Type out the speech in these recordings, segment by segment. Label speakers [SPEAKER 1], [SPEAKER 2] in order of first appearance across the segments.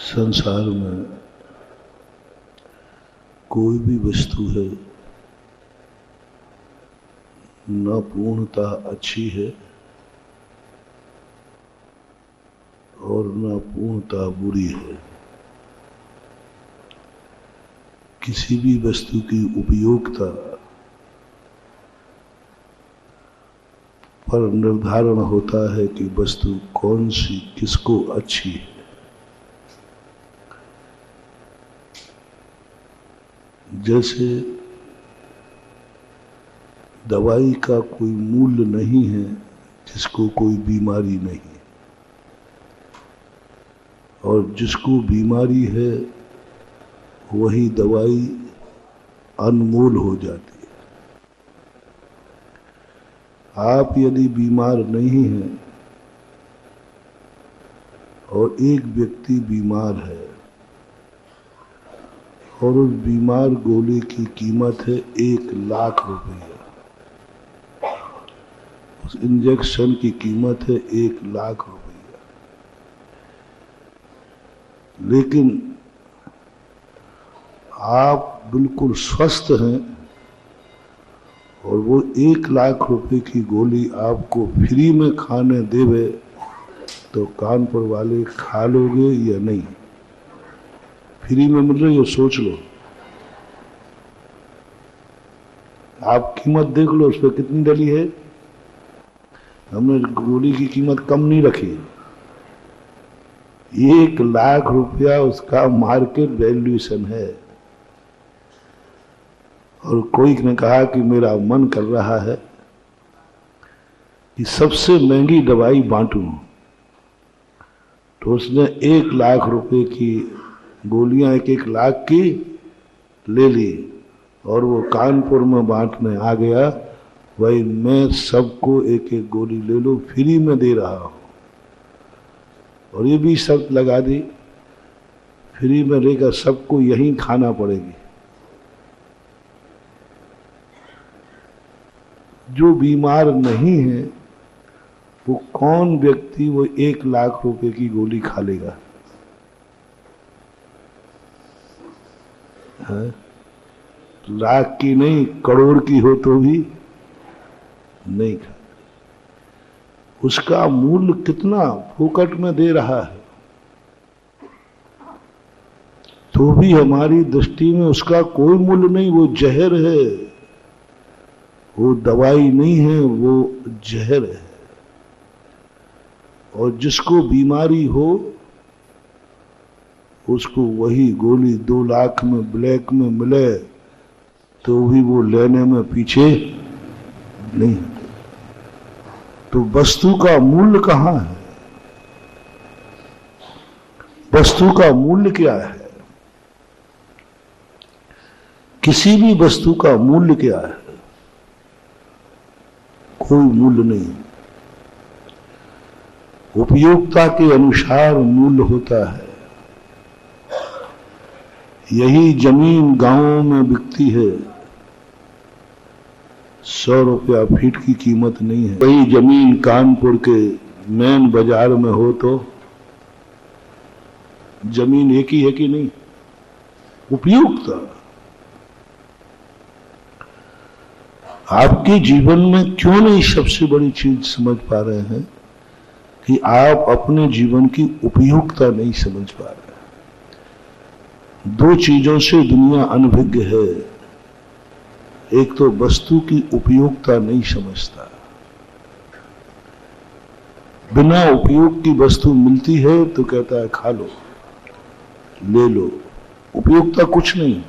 [SPEAKER 1] संसार में कोई भी वस्तु है न पूर्णतः अच्छी है और न पूर्णतः बुरी है। किसी भी वस्तु की उपयोगिता पर निर्धारण होता है कि वस्तु कौन सी किसको अच्छी है। जैसे दवाई का कोई मूल्य नहीं है जिसको कोई बीमारी नहीं, और जिसको बीमारी है वही दवाई अनमोल हो जाती है। आप यदि बीमार नहीं हैं और एक व्यक्ति बीमार है और उस बीमार गोली की कीमत है 1,00,000 रुपया, उस इंजेक्शन की कीमत है 1,00,000 रुपया, लेकिन आप बिल्कुल स्वस्थ हैं और वो 1,00,000 रुपए की गोली आपको फ्री में खाने देवे तो कानपुर वाले खा लोगे या नहीं? फ्री में मिल रही हो, सोच लो। आप कीमत देख लो उस पर कितनी डली है। हमने गोली की कीमत कम नहीं रखी, 1,00,000 रुपया उसका मार्केट वैल्यूएशन है। और कोई ने कहा कि मेरा मन कर रहा है कि सबसे महंगी दवाई बांटूं, तो उसने 1,00,000 रुपए की गोलियां 1,00,000 की ले ली और वो कानपुर में बांटने आ गया। भाई मैं सबको एक एक गोली ले लो, फ्री में दे रहा हूं, और ये भी शर्त लगा दी फ्री में लेकर सबको यहीं खाना पड़ेगी। जो बीमार नहीं है वो कौन व्यक्ति वो 1,00,000 रुपए की गोली खा लेगा? लाख की नहीं, करोड़ की हो तो भी नहीं खा। उसका मूल्य कितना फोकट में दे रहा है, तो भी हमारी दृष्टि में उसका कोई मूल्य नहीं। वो जहर है, वो दवाई नहीं है, वो जहर है। और जिसको बीमारी हो उसको वही गोली 2,00,000 में ब्लैक में मिले तो भी वो लेने में पीछे नहीं। तो वस्तु का मूल्य कहां है? वस्तु का मूल्य क्या है? किसी भी वस्तु का मूल्य क्या है? कोई मूल्य नहीं। उपयोगिता के अनुसार मूल्य होता है। यही जमीन गांवों में बिकती है, 100 रुपया फीट की कीमत नहीं है। वही जमीन कानपुर के मेन बाजार में हो तो जमीन एक ही है कि नहीं? उपयोगिता। आपके जीवन में क्यों नहीं सबसे बड़ी चीज समझ पा रहे हैं कि आप अपने जीवन की उपयोगिता नहीं समझ पा रहे। दो चीजों से दुनिया अनभिज्ञ है। एक तो वस्तु की उपयोगिता नहीं समझता। बिना उपयोग की वस्तु मिलती है तो कहता है खा लो, ले लो, उपयोगिता कुछ नहीं,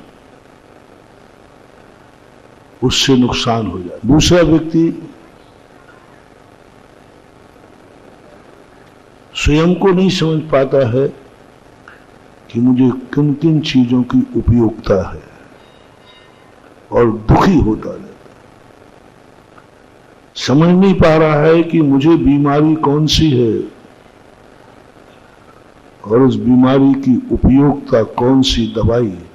[SPEAKER 1] उससे नुकसान हो जाए। दूसरा व्यक्ति स्वयं को नहीं समझ पाता है कि मुझे किन किन चीजों की उपयोगिता है और दुखी होता रहता है। समझ नहीं पा रहा है कि मुझे बीमारी कौन सी है और उस बीमारी की उपयोगिता कौन सी दवाई है।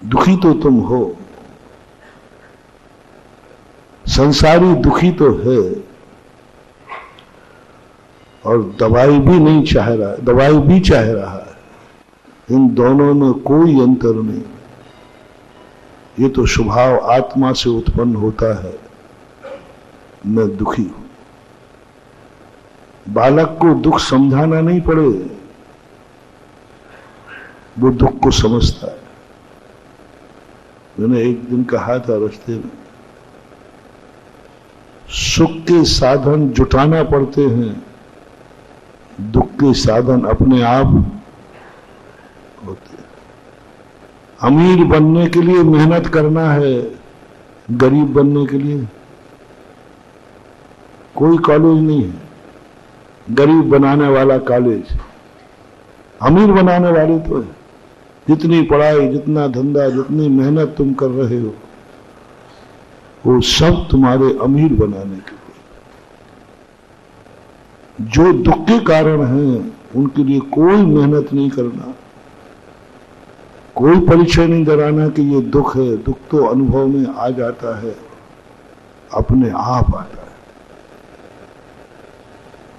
[SPEAKER 1] दुखी तो तुम हो, संसारी दुखी तो है, और दवाई भी नहीं चाह रहा, दवाई भी चाह रहा है। इन दोनों में कोई अंतर नहीं। ये तो स्वभाव आत्मा से उत्पन्न होता है, मैं दुखी हूं। बालक को दुख समझाना नहीं पड़े, वो दुख को समझता है। मैंने एक दिन कहा था रास्ते में, सुख के साधन जुटाना पड़ते हैं, दुख के साधन अपने आप होते हैं। अमीर बनने के लिए मेहनत करना है, गरीब बनने के लिए कोई कॉलेज नहीं है। गरीब बनाने वाला कॉलेज, अमीर बनाने वाले तो है। जितनी पढ़ाई, जितना धंधा, जितनी मेहनत तुम कर रहे हो, वो सब तुम्हारे अमीर बनाने के लिए। जो दुख के कारण हैं, उनके लिए कोई मेहनत नहीं करना, कोई परिचय नहीं कराना कि ये दुख है। दुख तो अनुभव में आ जाता है, अपने आप आता है।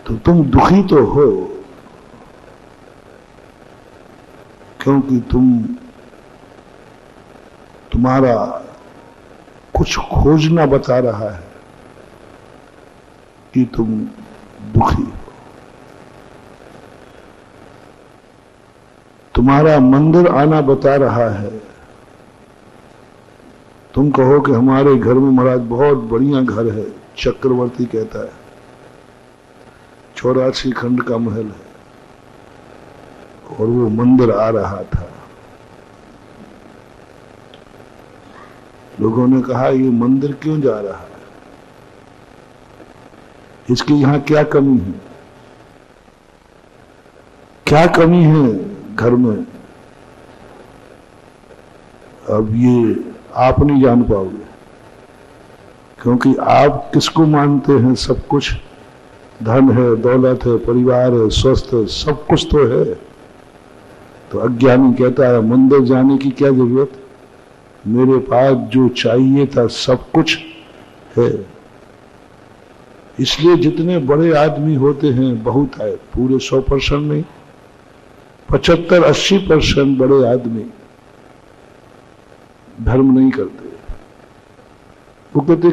[SPEAKER 1] तो तुम दुखी तो हो क्योंकि तुम्हारा कुछ खोजना बता रहा है कि तुम दुखी हो। तुम्हारा मंदिर आना बता रहा है। तुम कहो कि हमारे घर में महाराज बहुत बढ़िया घर है, चक्रवर्ती कहता है, 84 खंड का महल है, और वो मंदिर आ रहा था। लोगों ने कहा ये मंदिर क्यों जा रहा है, इसकी यहां क्या कमी है, क्या कमी है घर में। अब ये आप नहीं जान पाओगे, क्योंकि आप किसको मानते हैं? सब कुछ धन है, दौलत है, परिवार है, स्वस्थ है, सब कुछ तो है। तो अज्ञानी कहता है मंदिर जाने की क्या जरूरत, मेरे पास जो चाहिए था सब कुछ है। इसलिए जितने बड़े आदमी होते हैं बहुत है, पूरे 100% नहीं, 75-80% बड़े आदमी धर्म नहीं करते। वो कहते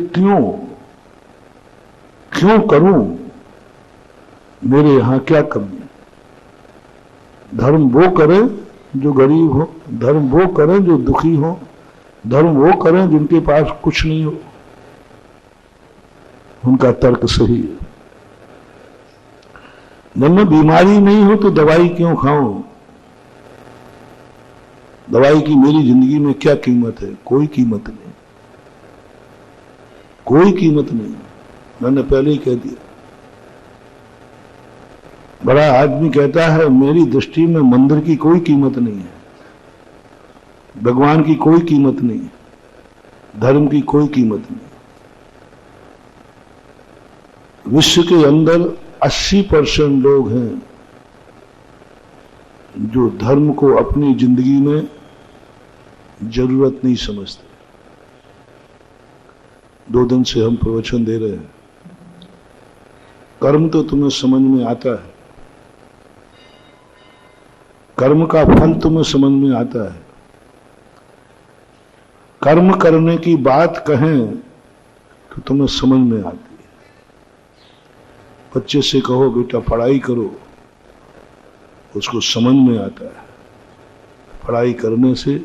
[SPEAKER 1] क्यों करूं, मेरे यहां क्या कमी है। धर्म वो करें जो गरीब हो, धर्म वो करें जो दुखी हो, धर्म वो करें जिनके पास कुछ नहीं हो। उनका तर्क सही है। जब मैं बीमारी नहीं हो तो दवाई क्यों खाऊं? दवाई की मेरी जिंदगी में क्या कीमत है? कोई कीमत नहीं, कोई कीमत नहीं। मैंने पहले ही कह दिया। बड़ा आदमी कहता है मेरी दृष्टि में मंदिर की कोई कीमत नहीं है, भगवान की कोई कीमत नहीं, धर्म की कोई कीमत नहीं। विश्व के अंदर 80% लोग हैं जो धर्म को अपनी जिंदगी में जरूरत नहीं समझते। 2 दिन से हम प्रवचन दे रहे हैं। कर्म तो तुम्हें समझ में आता है, कर्म का फल तुम्हें समझ में आता है। कर्म करने की बात कहें तो तुम्हें समझ में आती है। बच्चे से कहो बेटा पढ़ाई करो, उसको समझ में आता है। पढ़ाई करने से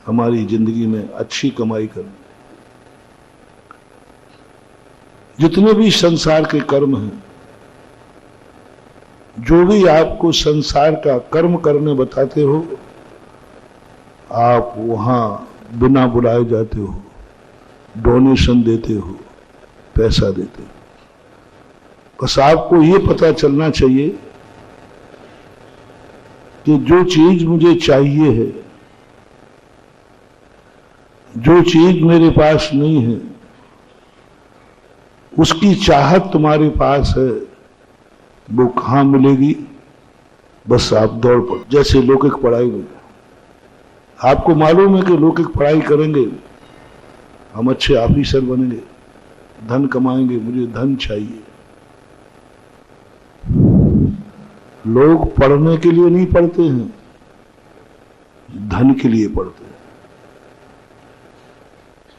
[SPEAKER 1] हमारी जिंदगी में अच्छी कमाई करनी। जितने भी संसार के कर्म हैं, जो भी आपको संसार का कर्म करने बताते हो, आप वहां बिना बुलाए जाते हो, डोनेशन देते हो, पैसा देते हो। बस आपको ये पता चलना चाहिए कि जो चीज मुझे चाहिए है, जो चीज मेरे पास नहीं है, उसकी चाहत तुम्हारे पास है, वो कहां मिलेगी? बस आप दौड़ पड़ो। जैसे लौकिक पढ़ाई में आपको मालूम है कि लौकिक पढ़ाई करेंगे हम अच्छे ऑफिसर बनेंगे, धन कमाएंगे, मुझे धन चाहिए। लोग पढ़ने के लिए नहीं पढ़ते हैं, धन के लिए पढ़ते हैं।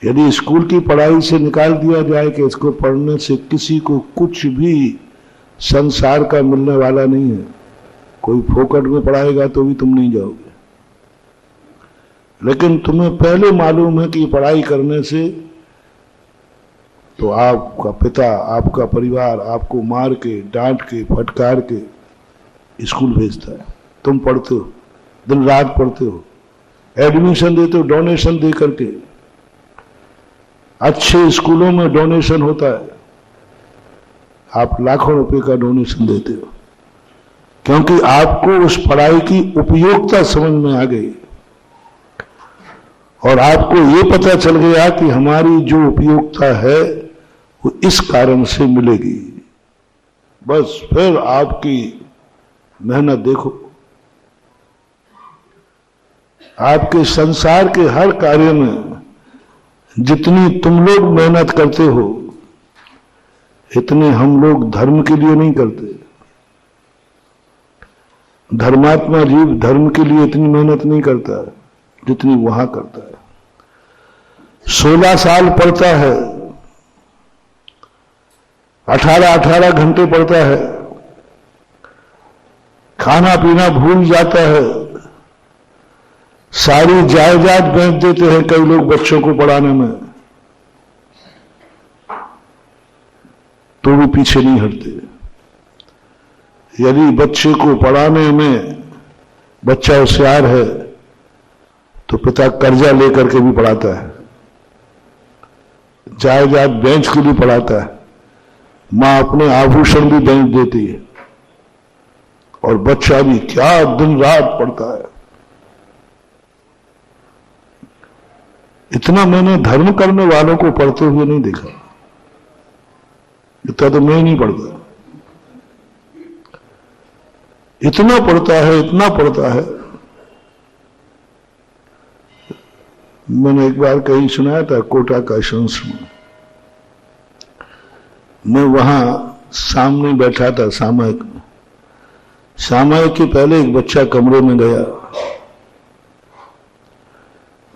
[SPEAKER 1] यदि स्कूल की पढ़ाई से निकाल दिया जाए कि इसको पढ़ने से किसी को कुछ भी संसार का मिलने वाला नहीं है, कोई फोकट में पढ़ाएगा तो भी तुम नहीं जाओगे। लेकिन तुम्हें पहले मालूम है कि पढ़ाई करने से तो आपका पिता, आपका परिवार आपको मार के, डांट के, फटकार के स्कूल भेजता है। तुम पढ़ते हो, दिन रात पढ़ते हो, एडमिशन देते हो डोनेशन दे करके। अच्छे स्कूलों में डोनेशन होता है, आप लाखों रुपए का डोनेशन देते हो, क्योंकि आपको उस पढ़ाई की उपयोगिता समझ में आ गई और आपको ये पता चल गया कि हमारी जो उपयोगिता है वो इस कारण से मिलेगी। बस फिर आपकी मेहनत देखो, आपके संसार के हर कार्य में जितनी तुम लोग मेहनत करते हो, इतने हम लोग धर्म के लिए नहीं करते। धर्मात्मा जीव धर्म के लिए इतनी मेहनत नहीं करता जितनी वहां करता है। 16 साल पढ़ता है, 18 घंटे पढ़ता है, खाना पीना भूल जाता है, सारी जायदाद बेच देते हैं कई लोग बच्चों को पढ़ाने में, तो भी पीछे नहीं हटते। यदि बच्चे को पढ़ाने में बच्चा होशियार है तो पिता कर्जा लेकर के भी पढ़ाता है, जायदाद बेच के भी पढ़ाता है, मां अपने आभूषण भी बेच देती है और बच्चा भी क्या दिन रात पढ़ता है। इतना मैंने धर्म करने वालों को पढ़ते हुए नहीं देखा, इतना तो मैं ही नहीं पढ़ता। इतना पढ़ता है, इतना पढ़ता है। मैंने एक बार कहीं सुनाया था कोटा का संस में, मैं वहां सामने बैठा था सामायिक में। सामायिक के पहले एक बच्चा कमरे में गया,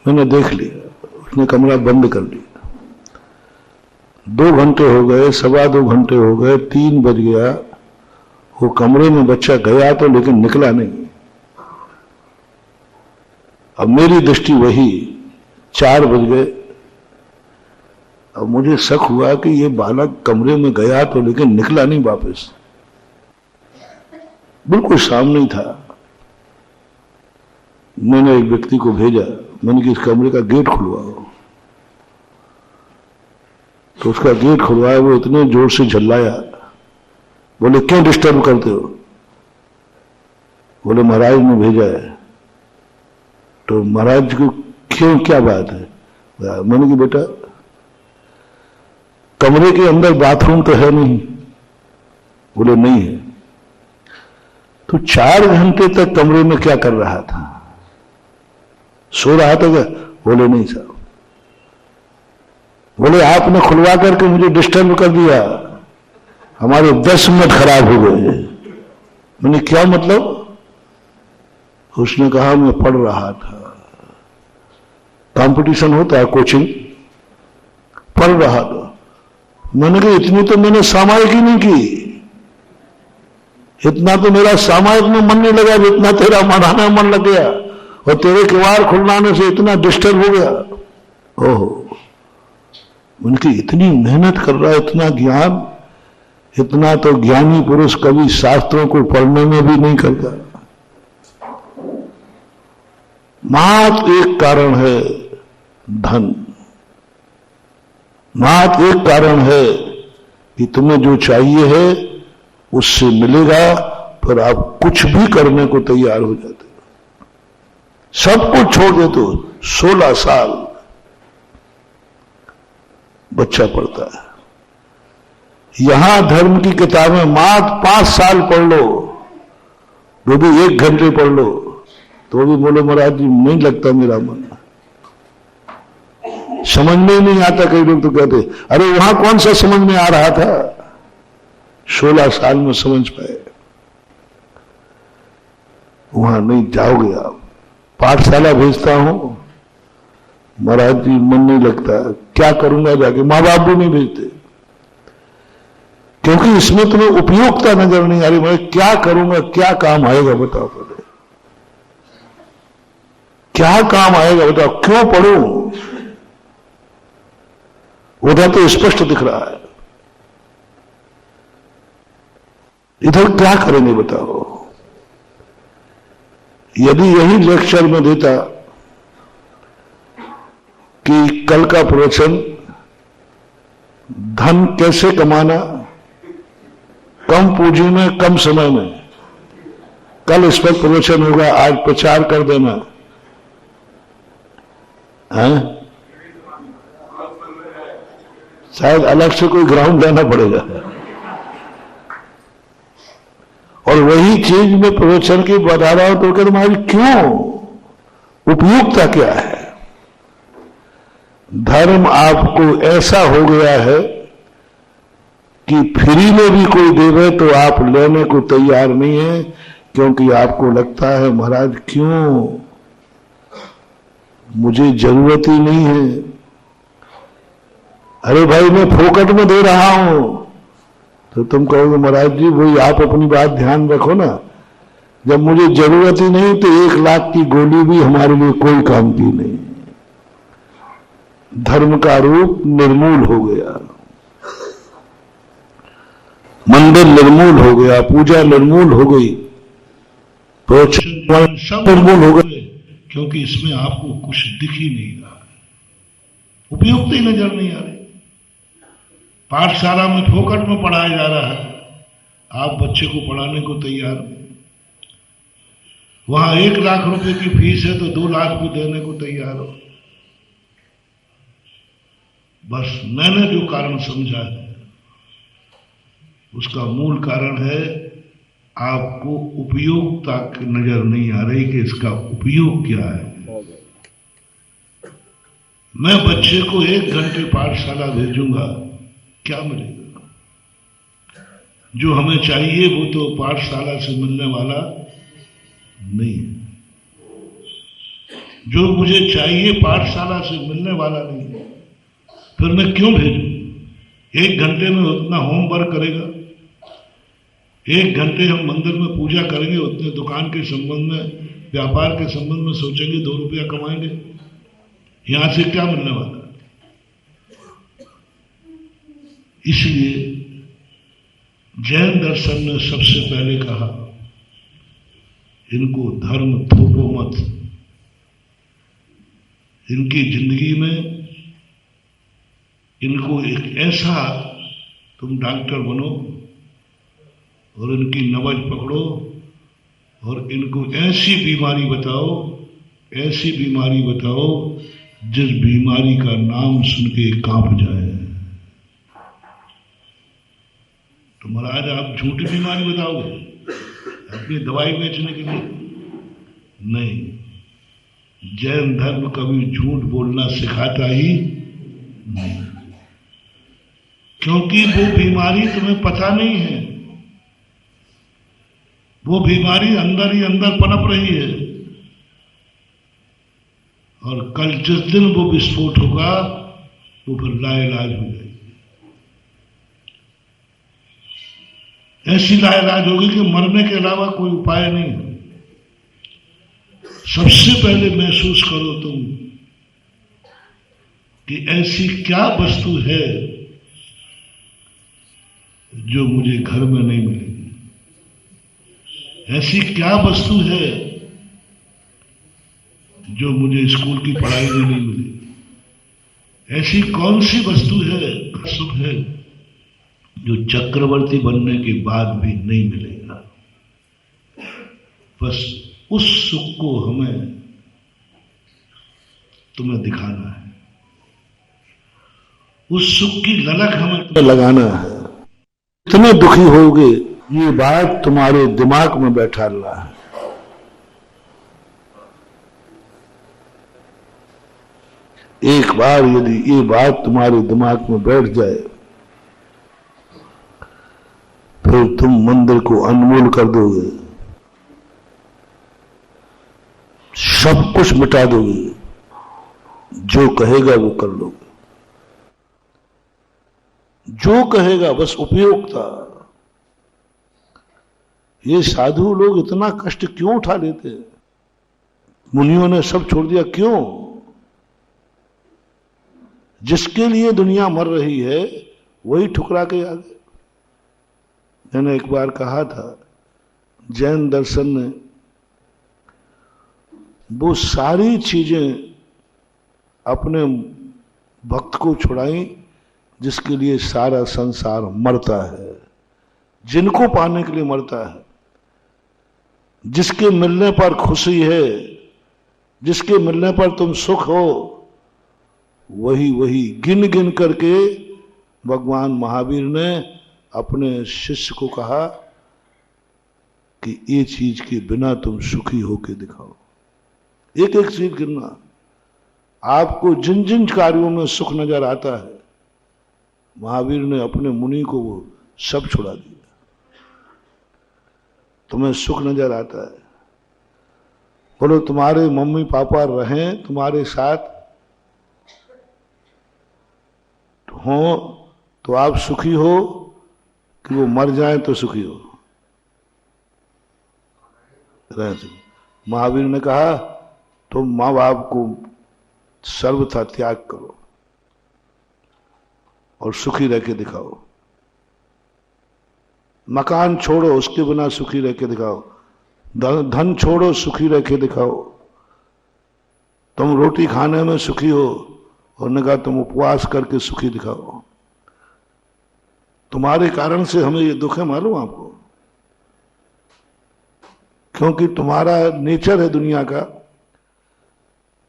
[SPEAKER 1] मैंने देख लिया, उसने कमरा बंद कर लिया। 2 घंटे हो गए, 2.25 घंटे हो गए, 3 बज गया, वो कमरे में बच्चा गया तो लेकिन निकला नहीं। अब मेरी दृष्टि वही, 4 बज गए। अब मुझे शक हुआ कि ये बालक कमरे में गया तो लेकिन निकला नहीं वापस, बिल्कुल सामने ही था। मैंने एक व्यक्ति को भेजा, मैंने कि इस कमरे का गेट खुलवाओ। तो उसका गेट खुलवाया, वो इतने जोर से झल्लाया, बोले क्यों डिस्टर्ब करते हो? बोले महाराज ने भेजा है। तो महाराज को क्यों, क्या बात है? मैंने कि बेटा कमरे के अंदर बाथरूम तो है नहीं। बोले नहीं है। तो 4 घंटे तक कमरे में क्या कर रहा था? सो रहा था क्या? बोले नहीं साहब। बोले आपने खुलवा करके मुझे डिस्टर्ब कर दिया, हमारे 10 मिनट खराब हो गए। मैंने क्या मतलब? उसने कहा मैं पढ़ रहा था, कंपटीशन होता है कोचिंग, पढ़ रहा था। मैंने कहा इतनी तो मैंने सामायिक ही नहीं की, इतना तो मेरा सामायिक में मन नहीं लगा जितना तेरा मनाना मन लग गया, और तेरे किवाड़ खुलवाने से इतना डिस्टर्ब हो गया। ओहो, उनकी इतनी मेहनत कर रहा है, इतना ज्ञान, इतना तो ज्ञानी पुरुष कभी शास्त्रों को पढ़ने में भी नहीं करता। मात्र एक कारण है धन, मात्र एक कारण है कि तुम्हें जो चाहिए है उससे मिलेगा, फिर आप कुछ भी करने को तैयार हो जाते हो, सब कुछ छोड़ देते हो। 16 साल बच्चा पढ़ता है। यहां धर्म की किताबें मात्र 5 साल पढ़ लो, वो भी 1 घंटे पढ़ लो, तो भी बोलो महाराज जी नहीं लगता मेरा मन, समझ में ही नहीं आता। कई लोग तो कहते अरे वहां कौन सा समझ में आ रहा था, 16 साल में समझ पाए। वहां नहीं जाओगे आप। पाठशाला भेजता हूं, महाराज जी मन नहीं लगता, क्या करूंगा जाके, माँ बाप भी नहीं भेजते, क्योंकि इसमें तुम्हें उपयोगिता नजर नहीं आ रही। मैं क्या करूंगा, क्या काम आएगा बताओ, पहले क्या काम आएगा बताओ, क्यों पढ़ूं, उधर तो स्पष्ट दिख रहा है, इधर क्या करेंगे बताओ। यदि यही लेक्चर में देता कि कल का प्रवचन धन कैसे कमाना कम पूंजी में कम समय में, कल इस पर प्रवचन होगा, आज प्रचार कर देना है, शायद अलग से कोई ग्राउंड लेना पड़ेगा। और वही चीज में प्रवचन की बता रहा हूं तो कहते तुम्हारी क्यों, उपयोगिता क्या है। धर्म आपको ऐसा हो गया है कि फ्री में भी कोई देवे तो आप लेने को तैयार नहीं है, क्योंकि आपको लगता है महाराज क्यों, मुझे जरूरत ही नहीं है। अरे भाई मैं फोकट में दे रहा हूं, तो तुम कहोगे महाराज जी वही आप अपनी बात ध्यान रखो ना, जब मुझे जरूरत ही नहीं तो 1 लाख की गोली भी हमारे लिए कोई काम की नहीं। धर्म का रूप निर्मूल हो गया, मंदिर निर्मूल हो गया, पूजा निर्मूल हो गई, प्रवचन सब निर्मूल हो गए, क्योंकि इसमें आपको कुछ दिख ही नहीं रहा, उपयुक्त ही नजर नहीं आ रही। पाठशाला में फोकट में पढ़ाया जा रहा है, आप बच्चे को पढ़ाने को तैयार नहीं। वहां 1 लाख रुपए की फीस है तो 2 लाख भी देने को तैयार हो। बस मैंने जो कारण समझा है उसका मूल कारण है आपको उपयोगिता नजर नहीं आ रही कि इसका उपयोग क्या है। मैं बच्चे को 1 घंटे पाठशाला भेजूंगा, क्या मिलेगा? जो हमें चाहिए वो तो पाठशाला से मिलने वाला नहीं है, जो मुझे चाहिए पाठशाला से मिलने वाला नहीं है, फिर मैं क्यों भेजूं? 1 घंटे में उतना होमवर्क करेगा, 1 घंटे हम मंदिर में पूजा करेंगे, उतने दुकान के संबंध में, व्यापार के संबंध में सोचेंगे, 2 रुपया कमाएंगे, यहां से क्या मिलने वाला? इसलिए जैन दर्शन ने सबसे पहले कहा इनको धर्म थोपो मत, इनकी जिंदगी में इनको एक ऐसा तुम डॉक्टर बनो और इनकी नब्ज पकड़ो और इनको ऐसी बीमारी बताओ, ऐसी बीमारी बताओ जिस बीमारी का नाम सुन के कांप जाए। तो महाराज आप झूठी बीमारी बताओगे अपनी दवाई बेचने के लिए? नहीं, जैन धर्म कभी झूठ बोलना सिखाता ही नहीं, क्योंकि वो बीमारी तुम्हें पता नहीं है, वो बीमारी अंदर ही अंदर पनप रही है, और कल जिस दिन वो विस्फोट होगा वो फिर लाइलाज हो जाएगी। ऐसी लाइलाज होगी कि मरने के अलावा कोई उपाय नहीं है। सबसे पहले महसूस करो तुम कि ऐसी क्या वस्तु है जो मुझे घर में नहीं मिलेगी, ऐसी क्या वस्तु है जो मुझे स्कूल की पढ़ाई में नहीं मिलेगी, ऐसी कौन सी वस्तु है, सुख है जो चक्रवर्ती बनने के बाद भी नहीं मिलेगा। बस उस सुख को हमें तुम्हें दिखाना है, उस सुख की ललक हमें तुम्हें लगाना है। इतने दुखी होगे ये बात तुम्हारे दिमाग में बैठा रहा है। एक बार यदि ये बात तुम्हारे दिमाग में बैठ जाए फिर तुम मंदिर को अनमोल कर दोगे। कुछ मिटा दोगे, जो कहेगा वो कर लोगे, जो कहेगा बस उपयोगिता। ये साधु लोग इतना कष्ट क्यों उठा लेते हैं? मुनियों ने सब छोड़ दिया, क्यों? जिसके लिए दुनिया मर रही है वही ठुकरा के आ गए। मैंने एक बार कहा था, जैन दर्शन ने वो सारी चीजें अपने भक्त को छुड़ाई जिसके लिए सारा संसार मरता है, जिनको पाने के लिए मरता है, जिसके मिलने पर खुशी है, जिसके मिलने पर तुम सुख हो, वही गिन गिन करके भगवान महावीर ने अपने शिष्य को कहा कि ये चीज के बिना तुम सुखी होके दिखाओ। एक एक चीज गिनना। आपको जिन जिन कार्यों में सुख नजर आता है, महावीर ने अपने मुनि को वो सब छुड़ा दिया। तुम्हें सुख नजर आता है, बोलो तुम्हारे मम्मी पापा रहें तुम्हारे साथ हो तो आप सुखी हो, कि वो मर जाए तो सुखी हो? महावीर ने कहा तुम माँ बाप को सर्वथा त्याग करो और सुखी रह के दिखाओ। मकान छोड़ो, उसके बिना सुखी रह के दिखाओ। धन छोड़ो, सुखी रह के दिखाओ। तुम रोटी खाने में सुखी हो, और ने कहा तुम उपवास करके सुखी दिखाओ। तुम्हारे कारण से हमें ये दुख है, मालूम आपको? क्योंकि तुम्हारा नेचर है दुनिया का,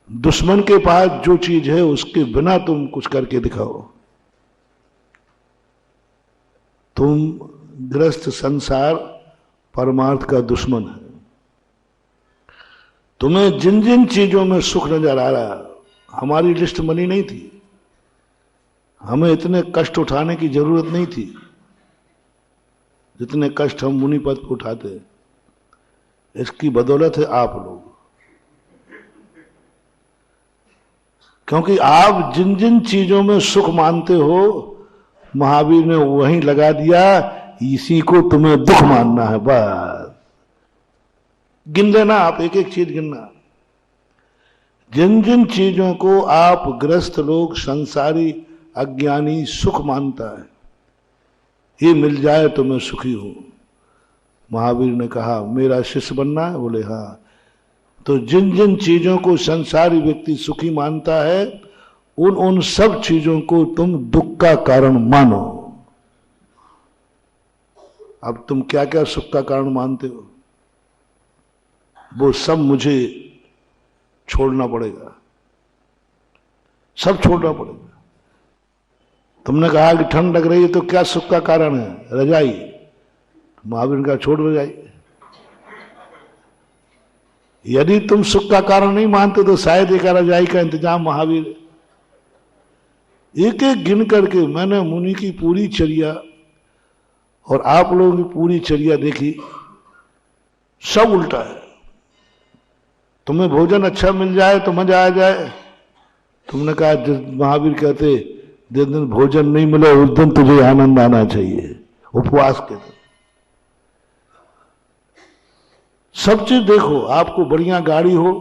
[SPEAKER 1] दुश्मन के पास जो चीज है उसके बिना तुम कुछ करके दिखाओ। तुम ग्रस्त संसार परमार्थ का दुश्मन है। तुम्हें जिन जिन चीजों में सुख नजर आ रहा, हमारी लिस्ट बनी नहीं थी, हमें इतने कष्ट उठाने की जरूरत नहीं थी जितने कष्ट हम मुनि पद को उठाते हैं। इसकी बदौलत है आप लोग, क्योंकि आप जिन जिन चीजों में सुख मानते हो, महावीर ने वहीं लगा दिया, इसी को तुम्हें दुख मानना है। बस गिन लेना, आप एक एक चीज गिनना। जिन जिन चीजों को आप ग्रस्त लोग, संसारी अज्ञानी सुख मानता है, ये मिल जाए तो मैं सुखी हूं। महावीर ने कहा मेरा शिष्य बनना है? बोले हाँ। तो जिन जिन चीजों को संसारी व्यक्ति सुखी मानता है, उन सब चीजों को तुम दुख का कारण मानो। अब तुम क्या क्या सुख का कारण मानते हो, वो सब मुझे छोड़ना पड़ेगा, सब छोड़ना पड़ेगा। तुमने कहा कि ठंड लग रही है तो क्या सुख का कारण है? रजाई। महावीर का छोड़ रजाई। यदि तुम सुख का कारण नहीं मानते तो शायद एक रजाई का इंतजाम महावीर। एक एक गिन करके मैंने मुनि की पूरी चर्या और आप लोगों की पूरी चर्या देखी, सब उल्टा है। तुम्हें भोजन अच्छा मिल जाए तो मजा आ जाए। तुमने कहा, महावीर कहते जिस दिन भोजन नहीं मिले उस दिन तुझे आनंद आना चाहिए, उपवास के दिन। सब चीज देखो, आपको बढ़िया गाड़ी हो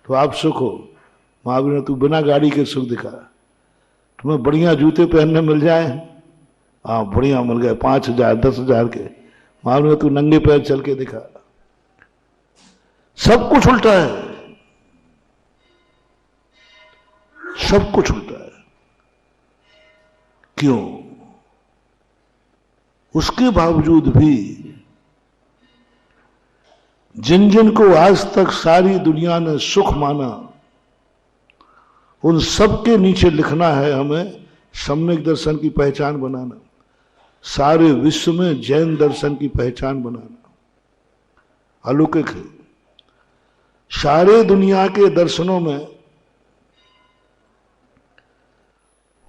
[SPEAKER 1] तो आप सुख हो। महावीर ने तू बिना गाड़ी के सुख दिखा। तुम्हें बढ़िया जूते पहनने मिल जाए, हाँ बढ़िया मिल गए, 5,000 10,000 के। महावीर ने तू नंगे पैर चल के दिखा। सब कुछ उल्टा है, सब कुछ उल्टा है। क्यों? उसके बावजूद भी जिन जिन को आज तक सारी दुनिया ने सुख माना, उन सब के नीचे लिखना है हमें सम्यक दर्शन की पहचान बनाना, सारे विश्व में जैन दर्शन की पहचान बनाना। अलौकिक है। सारे दुनिया के दर्शनों में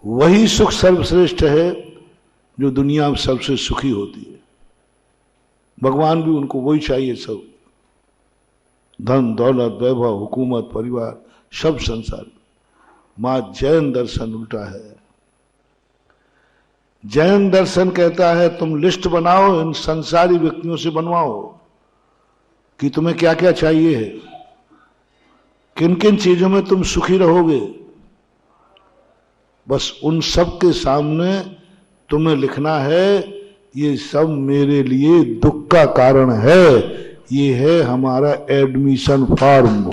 [SPEAKER 1] वही सुख सर्वश्रेष्ठ है जो दुनिया में सबसे सुखी होती है। भगवान भी उनको वही चाहिए सब, धन दौलत वैभव हुकूमत परिवार सब संसार। मां जैन दर्शन उल्टा है। जैन दर्शन कहता है तुम लिस्ट बनाओ, इन संसारी व्यक्तियों से बनवाओ कि तुम्हें क्या क्या चाहिए है, किन किन चीजों में तुम सुखी रहोगे। बस उन सब के सामने तुम्हें लिखना है ये सब मेरे लिए दुख का कारण है, ये है हमारा एडमिशन फॉर्म।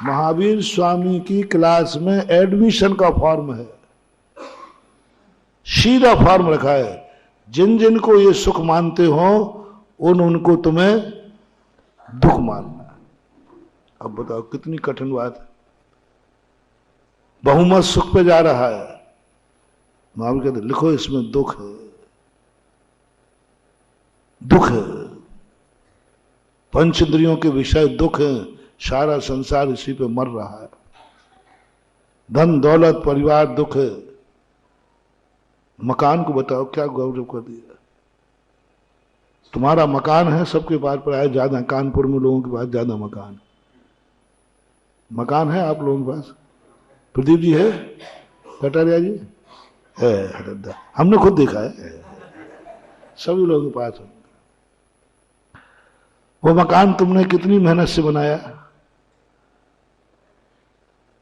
[SPEAKER 1] महावीर स्वामी की क्लास में एडमिशन का फॉर्म है, सीधा फॉर्म रखा है। जिन जिन को ये सुख मानते हो उनको तुम्हें दुख मानना है। अब बताओ कितनी कठिन बात है। बहुमत सुख पे जा रहा है, महावीर कहते लिखो इसमें दुख है, दुख है। पंच इंद्रियों के विषय दुख है, सारा संसार इसी पे मर रहा है। धन दौलत परिवार दुख है। मकान को बताओ क्या गौरव कर दिया। तुम्हारा मकान है, सबके पास प्राय ज्यादा, कानपुर में लोगों के पास ज्यादा मकान मकान है। आप लोगों के पास प्रदीप जी है, कटारिया जी है, हमने खुद देखा है, सभी लोगों के पास है। वो मकान तुमने कितनी मेहनत से बनाया?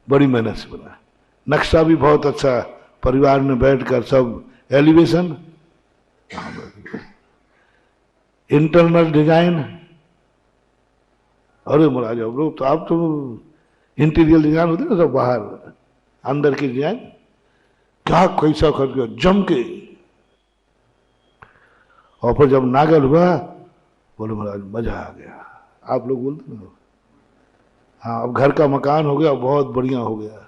[SPEAKER 1] बड़ी मेहनत से बनाया। नक्शा भी बहुत अच्छा, परिवार में बैठकर सब एलिवेशन, इंटरनल डिजाइन। अरे महाराज लोग तो आप तो इंटीरियर डिजाइन होते ना सब बाहर, अंदर की डिजाइन क्या कैसा खर्च किया जम के। और फिर जब नागल हुआ बोले महाराज मजा आ गया। आप लोग बोलते ना, हाँ अब घर का मकान हो गया, बहुत बढ़िया हो गया।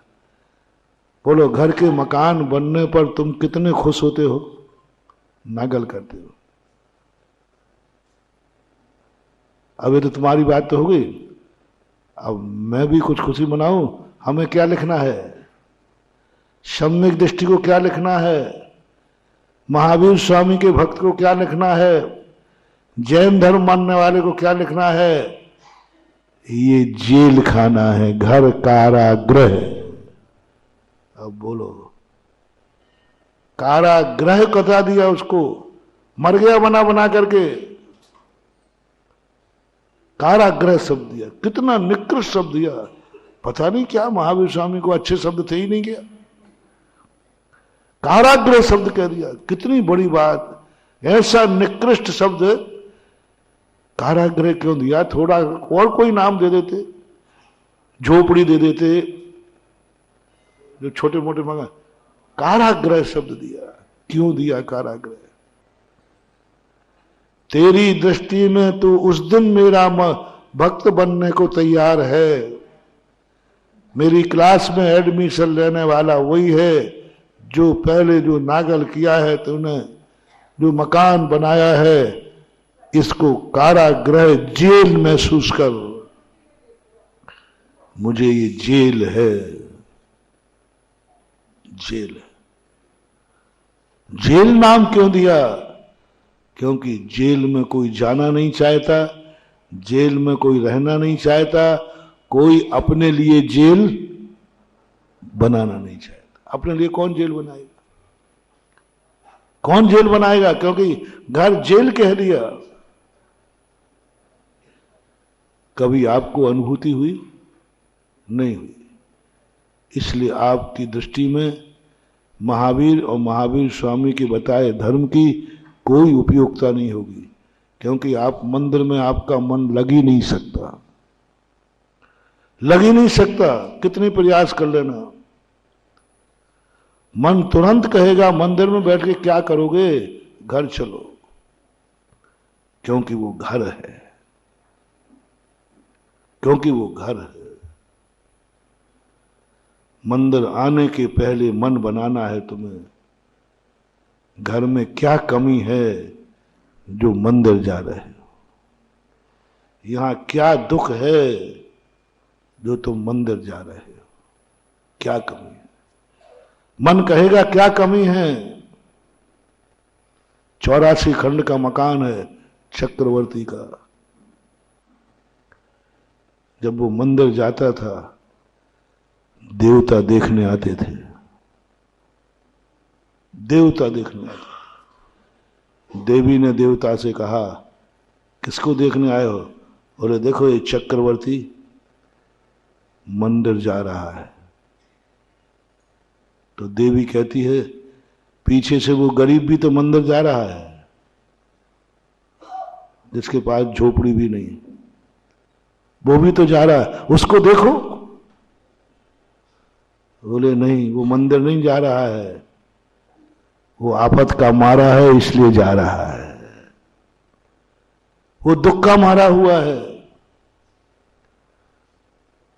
[SPEAKER 1] बोलो घर के मकान बनने पर तुम कितने खुश होते हो? नागल करते हो। अब ये तो तुम्हारी बात तो हो गई, अब मैं भी कुछ खुशी मनाऊं। हमें क्या लिखना है? सम्यक दृष्टि को क्या लिखना है? महावीर स्वामी के भक्त को क्या लिखना है? जैन धर्म मानने वाले को क्या लिखना है? ये जेल खाना है, घर कारागृह। अब बोलो, कारागृह कथा दिया उसको, मर गया बना बना करके। कारागृह शब्द दिया, कितना निकृष्ट शब्द दिया। पता नहीं क्या महावीर स्वामी को अच्छे शब्द थे ही नहीं क्या, कारागृह शब्द कह दिया। कितनी बड़ी बात, ऐसा निकृष्ट शब्द कारागृह क्यों दिया? थोड़ा और कोई नाम दे देते, झोपड़ी दे देते, जो छोटे मोटे मकान। कारागृह शब्द दिया, क्यों दिया कारागृह? तेरी दृष्टि में तू उस दिन मेरा भक्त बनने को तैयार है। मेरी क्लास में एडमिशन लेने वाला वही है जो पहले जो नागल किया है तूने, जो मकान बनाया है, इसको कारागृह जेल महसूस कर। मुझे ये जेल है, जेल है। जेल नाम क्यों दिया? क्योंकि जेल में कोई जाना नहीं चाहता, जेल में कोई रहना नहीं चाहता, कोई अपने लिए जेल बनाना नहीं चाहता। अपने लिए कौन जेल बनाएगा? कौन जेल बनाएगा? क्योंकि घर जेल कह दिया। कभी आपको अनुभूति हुई? नहीं हुई। इसलिए आपकी दृष्टि में महावीर और महावीर स्वामी के बताए धर्म की कोई उपयोगिता नहीं होगी, क्योंकि आप मंदिर में आपका मन लग ही नहीं सकता, लग ही नहीं सकता। कितने प्रयास कर लेना, मन तुरंत कहेगा मंदिर में बैठ के क्या करोगे, घर चलो, क्योंकि वो घर है, क्योंकि वो घर है। मंदिर आने के पहले मन बनाना है तुम्हें, घर में क्या कमी है जो मंदिर जा रहे हो, यहां क्या दुख है जो तुम मंदिर जा रहे हो, क्या कमी है? मन कहेगा क्या कमी है? 84 खंड का मकान है चक्रवर्ती का, जब वो मंदिर जाता था देवता देखने आते थे, देवता देखने आते। देवी ने देवता से कहा, किसको देखने आए हो? बोले देखो ये चक्रवर्ती मंदिर जा रहा है। तो देवी कहती है पीछे से वो गरीब भी तो मंदिर जा रहा है, जिसके पास झोपड़ी भी नहीं, वो भी तो जा रहा है, उसको देखो। बोले नहीं, वो मंदिर नहीं जा रहा है, वो आफत का मारा है इसलिए जा रहा है, वो दुख का मारा हुआ है,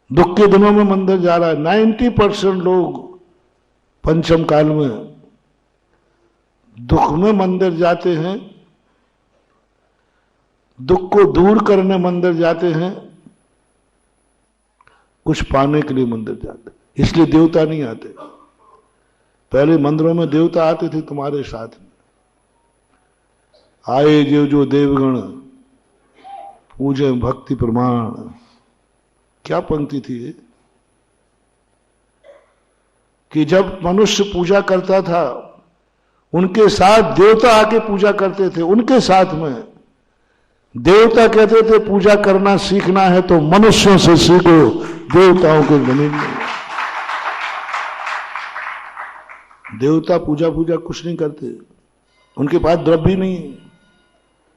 [SPEAKER 1] दुख के दिनों में मंदिर जा रहा है। 90% लोग पंचम काल में दुख में मंदिर जाते हैं, दुख को दूर करने मंदिर जाते हैं, कुछ पाने के लिए मंदिर जाते, इसलिए देवता नहीं आते। पहले मंदिरों में देवता आते थे तुम्हारे साथ में। आए जो देवगण पूजे भक्ति प्रमाण, क्या पंक्ति थी ये? कि जब मनुष्य पूजा करता था उनके साथ देवता आके पूजा करते थे, उनके साथ में। देवता कहते थे पूजा करना सीखना है तो मनुष्यों से सीखो, देवताओं के जमीन में। देवता पूजा कुछ नहीं करते, उनके पास द्रव्य नहीं है,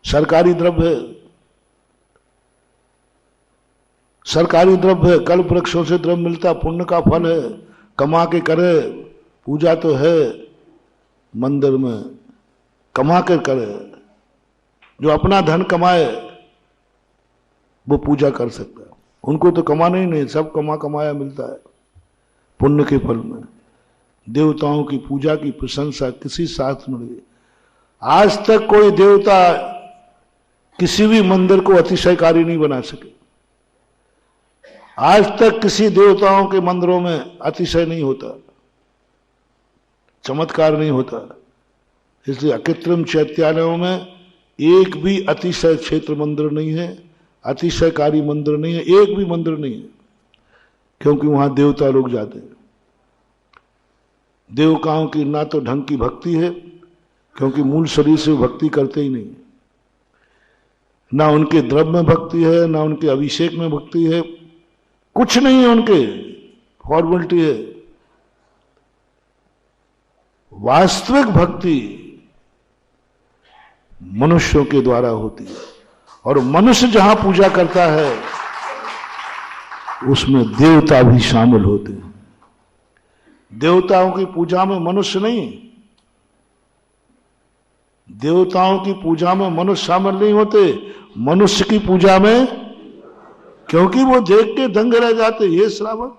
[SPEAKER 1] सरकारी द्रव्य है, सरकारी द्रव्य है, कल्प वृक्षों से द्रव्य मिलता, पुण्य का फल है, कमा के करे। पूजा तो है मंदिर में, कमा कर करे। जो अपना धन कमाए वो पूजा कर सकता है, उनको तो कमाना ही नहीं, सब कमाया मिलता है पुण्य के फल में। देवताओं की पूजा की प्रशंसा किसी शास्त्र में नहीं। आज तक कोई देवता किसी भी मंदिर को अतिशयकारी नहीं बना सके। आज तक किसी देवताओं के मंदिरों में अतिशय नहीं होता, चमत्कार नहीं होता। इसलिए अकृत्रिम चैत्यालयों में एक भी अतिशय क्षेत्र मंदिर नहीं है, अतिशयकारी मंदिर नहीं है, एक भी मंदिर नहीं है, क्योंकि वहां देवता लोग जाते हैं। देवताओं की ना तो ढंग की भक्ति है, क्योंकि मूल शरीर से भक्ति करते ही नहीं, ना उनके द्रव्य में भक्ति है, ना उनके अभिषेक में भक्ति है, कुछ नहीं है उनके, फॉर्मेलिटी है। वास्तविक भक्ति मनुष्यों के द्वारा होती है, और मनुष्य जहां पूजा करता है उसमें देवता भी शामिल होते हैं। देवताओं की पूजा में मनुष्य नहीं, देवताओं की पूजा में मनुष्य शामिल नहीं होते, मनुष्य की पूजा में, क्योंकि वो देख के दंग रह जाते, ये श्रावक,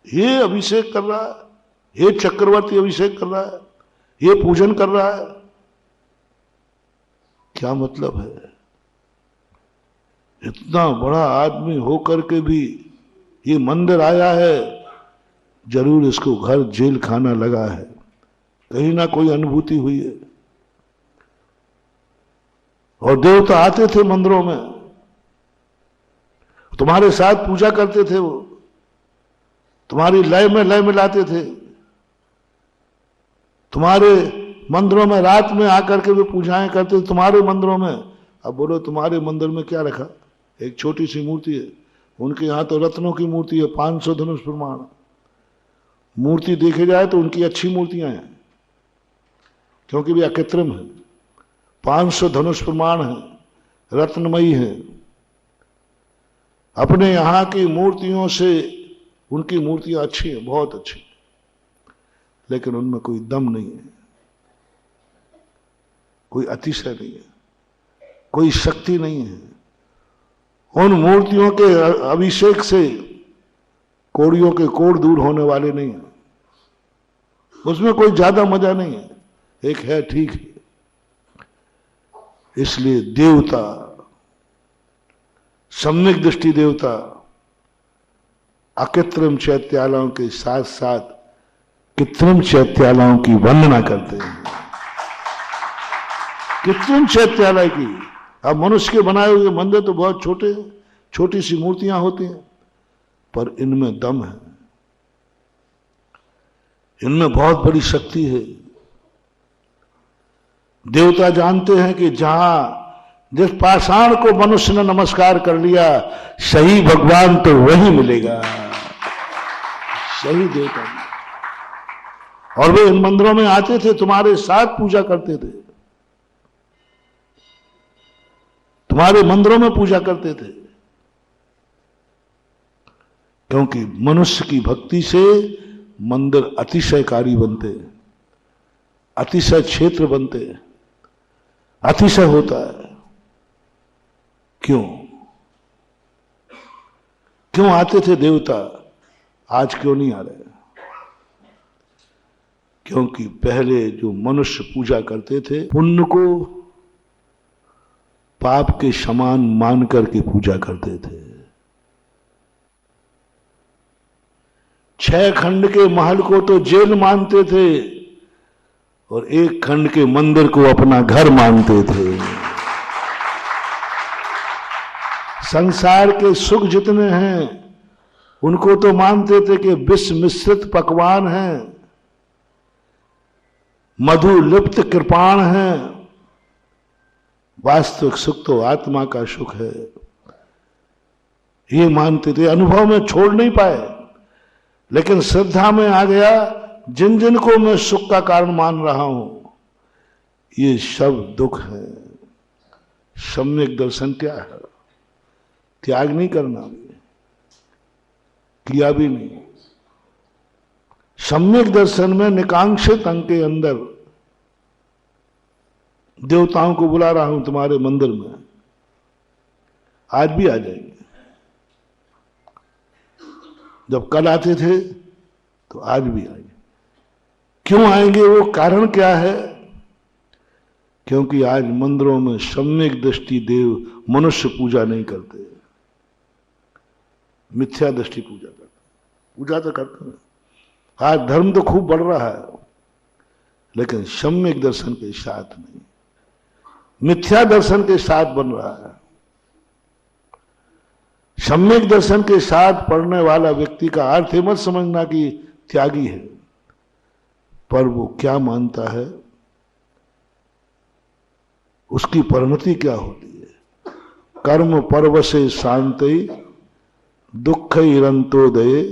[SPEAKER 1] ये अभिषेक कर रहा है, ये चक्रवर्ती अभिषेक कर रहा है, ये पूजन कर रहा है, क्या मतलब है? इतना बड़ा आदमी होकर के भी ये मंदिर आया है, जरूर इसको घर जेल खाना लगा है, कहीं ना कोई अनुभूति हुई है। और देवता आते थे मंदिरों में, तुम्हारे साथ पूजा करते थे, वो तुम्हारी लय में लाते थे, तुम्हारे मंदिरों में रात में आकर के वे पूजाएं करते थे तुम्हारे मंदिरों में। अब बोलो तुम्हारे मंदिर में क्या रखा? एक छोटी सी मूर्ति है, उनके यहां तो रत्नों की मूर्ति है, 500 धनुष प्रमाण मूर्ति देखे जाए तो उनकी अच्छी मूर्तियां हैं, क्योंकि वे अकृत्रिम है, 500 धनुष प्रमाण है, रत्नमयी है। अपने यहां की मूर्तियों से उनकी मूर्तियां अच्छी हैं, बहुत अच्छी, लेकिन उनमें कोई दम नहीं है, कोई अतिशय नहीं है, कोई शक्ति नहीं है। उन मूर्तियों के अभिषेक से कोड़ियों के कोड़ दूर होने वाले नहीं है, उसमें कोई ज्यादा मजा नहीं है, एक है ठीक है। इसलिए देवता, सम्यक दृष्टि देवता अकृत्रिम चैत्यालयों के साथ साथ कृत्रिम चैत्यालयों की वंदना करते हैं। कृत्रिम चैत्यालय की, अब मनुष्य के बनाए हुए मंदिर तो बहुत छोटे हैं, छोटी सी मूर्तियां होती हैं, पर इनमें दम है, इनमें बहुत बड़ी शक्ति है। देवता जानते हैं कि जहां जिस पाषाण को मनुष्य ने नमस्कार कर लिया, सही भगवान तो वही मिलेगा, सही देवता। और वे इन मंदिरों में आते थे, तुम्हारे साथ पूजा करते थे, तुम्हारे मंदिरों में पूजा करते थे, क्योंकि मनुष्य की भक्ति से मंदिर अतिशयकारी बनते, अतिशय क्षेत्र बनते, अतिशय होता है। क्यों क्यों आते थे देवता, आज क्यों नहीं आ रहे? क्योंकि पहले जो मनुष्य पूजा करते थे, पुण्य को पाप के समान मान करके पूजा करते थे। 6 खंड के महल को तो जेल मानते थे और 1 खंड के मंदिर को अपना घर मानते थे। संसार के सुख जितने हैं उनको तो मानते थे कि विष मिश्रित पकवान हैं, मधु लिप्त कृपाण हैं। वास्तविक सुख तो आत्मा का सुख है, ये मानते थे। अनुभव में छोड़ नहीं पाए, लेकिन श्रद्धा में आ गया, जिन जिन को मैं सुख का कारण मान रहा हूं ये सब दुख है। सम्यक दर्शन क्या है? त्याग नहीं करना, किया भी नहीं। सम्यक दर्शन में निकांक्षित अंग के अंदर देवताओं को बुला रहा हूं तुम्हारे मंदिर में, आज भी आ जाएंगे। जब कल आते थे तो आज भी आएंगे। क्यों आएंगे? वो कारण क्या है? क्योंकि आज मंदिरों में सम्यक दृष्टि देव मनुष्य पूजा नहीं करते, मिथ्या दृष्टि पूजा करते। पूजा तो करते हैं, आज धर्म तो खूब बढ़ रहा है, लेकिन सम्यक दर्शन के साथ नहीं, मिथ्या दर्शन के साथ बन रहा है। सम्यक दर्शन के साथ पढ़ने वाला व्यक्ति का अर्थ मत समझना कि त्यागी है, पर वो क्या मानता है, उसकी परिणति क्या होती है। कर्म परवशे शांति दुख हिरंतोदय